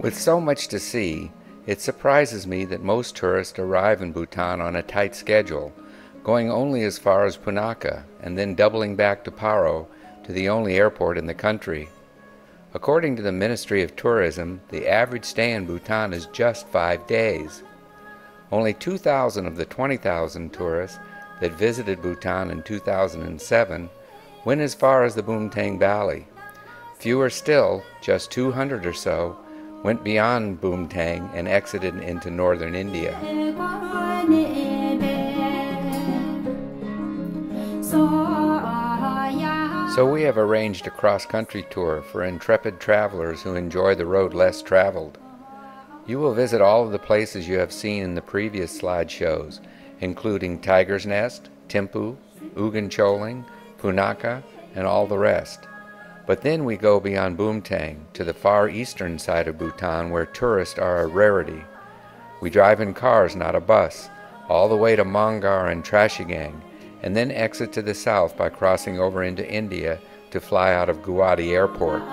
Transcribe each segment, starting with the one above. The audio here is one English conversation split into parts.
With so much to see, it surprises me that most tourists arrive in Bhutan on a tight schedule, going only as far as Punakha and then doubling back to Paro, to the only airport in the country. According to the Ministry of Tourism, the average stay in Bhutan is just 5 days. Only 2,000 of the 20,000 tourists that visited Bhutan in 2007 went as far as the Bumtang Valley. Fewer still, just 200 or so, went beyond Bumtang and exited into northern India. So we have arranged a cross-country tour for intrepid travelers who enjoy the road less traveled. You will visit all of the places you have seen in the previous slideshows, including Tiger's Nest, Thimphu, Ugan Choling, Punakha, and all the rest. But then we go beyond Bumtang to the far eastern side of Bhutan, where tourists are a rarity. We drive in cars, not a bus, all the way to Mongar and Trashigang, and then exit to the south by crossing over into India to fly out of Guwahati Airport.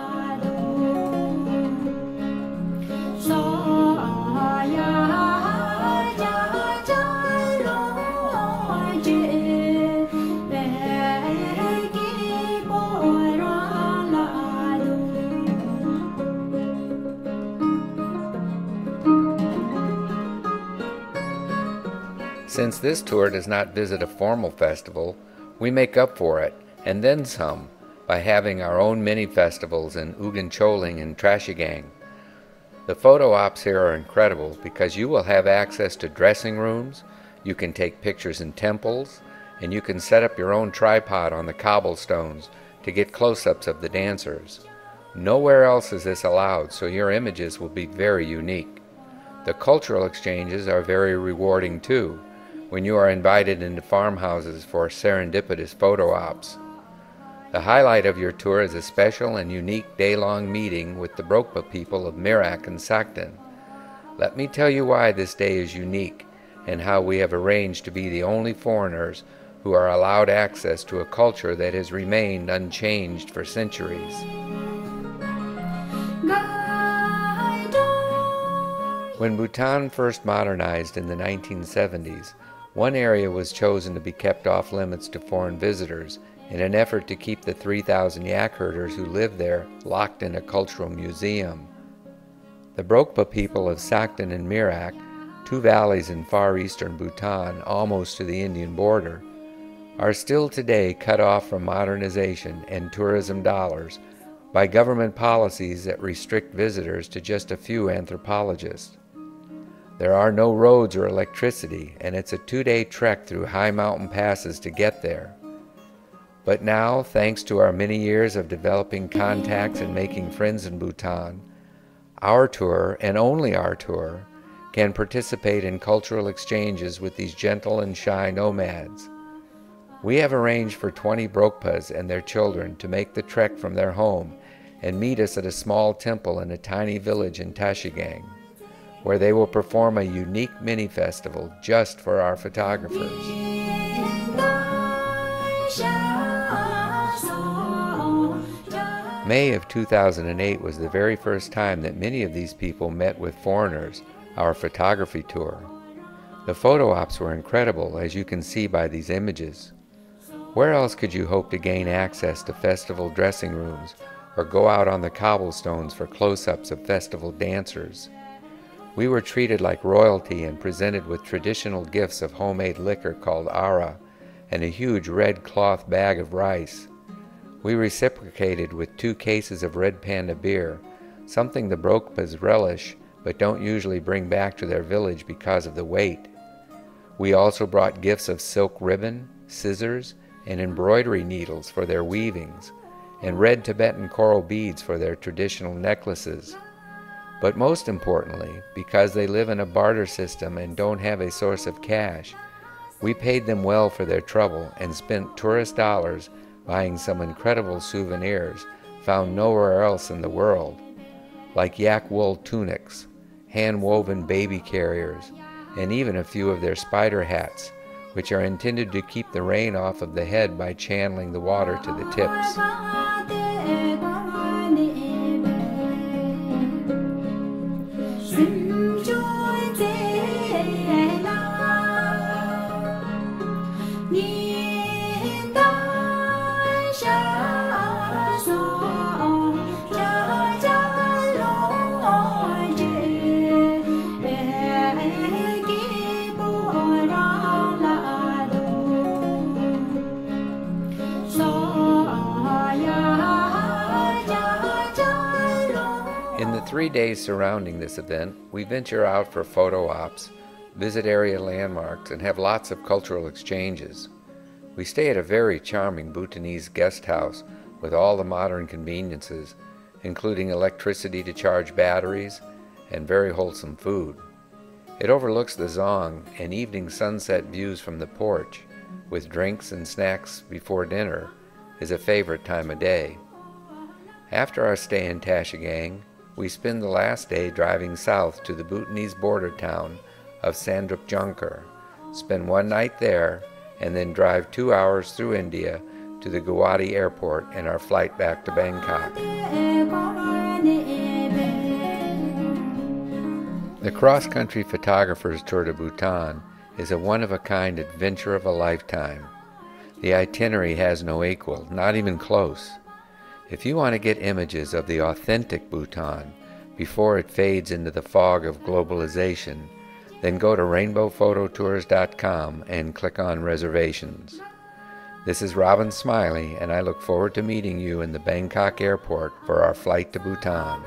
Since this tour does not visit a formal festival, we make up for it, and then some, by having our own mini-festivals in Ugan Choling and Trashigang. The photo ops here are incredible because you will have access to dressing rooms, you can take pictures in temples, and you can set up your own tripod on the cobblestones to get close-ups of the dancers. Nowhere else is this allowed, so your images will be very unique. The cultural exchanges are very rewarding too, when you are invited into farmhouses for serendipitous photo ops. The highlight of your tour is a special and unique day-long meeting with the Brokpa people of Mirak and Sakten. Let me tell you why this day is unique and how we have arranged to be the only foreigners who are allowed access to a culture that has remained unchanged for centuries. When Bhutan first modernized in the 1970s, one area was chosen to be kept off limits to foreign visitors in an effort to keep the 3,000 yak herders who live there locked in a cultural museum. The Brokpa people of Sakten and Mirak, two valleys in far eastern Bhutan, almost to the Indian border, are still today cut off from modernization and tourism dollars by government policies that restrict visitors to just a few anthropologists. There are no roads or electricity, and it's a 2-day trek through high mountain passes to get there. But now, thanks to our many years of developing contacts and making friends in Bhutan, our tour, and only our tour, can participate in cultural exchanges with these gentle and shy nomads. We have arranged for 20 Brokpas and their children to make the trek from their home and meet us at a small temple in a tiny village in Trashigang, where they will perform a unique mini-festival just for our photographers. May of 2008 was the very first time that many of these people met with foreigners, our photography tour. The photo ops were incredible, as you can see by these images. Where else could you hope to gain access to festival dressing rooms or go out on the cobblestones for close-ups of festival dancers? We were treated like royalty and presented with traditional gifts of homemade liquor called ara and a huge red cloth bag of rice. We reciprocated with 2 cases of Red Panda beer, something the Brokpas relish but don't usually bring back to their village because of the weight. We also brought gifts of silk ribbon, scissors, and embroidery needles for their weavings, and red Tibetan coral beads for their traditional necklaces. But most importantly, because they live in a barter system and don't have a source of cash, we paid them well for their trouble and spent tourist dollars buying some incredible souvenirs found nowhere else in the world, like yak wool tunics, hand-woven baby carriers, and even a few of their spider hats, which are intended to keep the rain off of the head by channeling the water to the tips. In the 3 days surrounding this event, we venture out for photo ops, visit area landmarks, and have lots of cultural exchanges. We stay at a very charming Bhutanese guest house with all the modern conveniences, including electricity to charge batteries and very wholesome food. It overlooks the Zong and evening sunset views from the porch, with drinks and snacks before dinner, is a favorite time of day. After our stay in Tashigang, we spend the last day driving south to the Bhutanese border town of Sandrupjonkar, spend one night there, and then drive 2 hours through India to the Guwahati airport and our flight back to Bangkok. The cross-country photographer's tour to Bhutan is a one-of-a-kind adventure of a lifetime. The itinerary has no equal, not even close. If you want to get images of the authentic Bhutan before it fades into the fog of globalization, then go to rainbowphototours.com and click on reservations. This is Robin Smiley, and I look forward to meeting you in the Bangkok airport for our flight to Bhutan.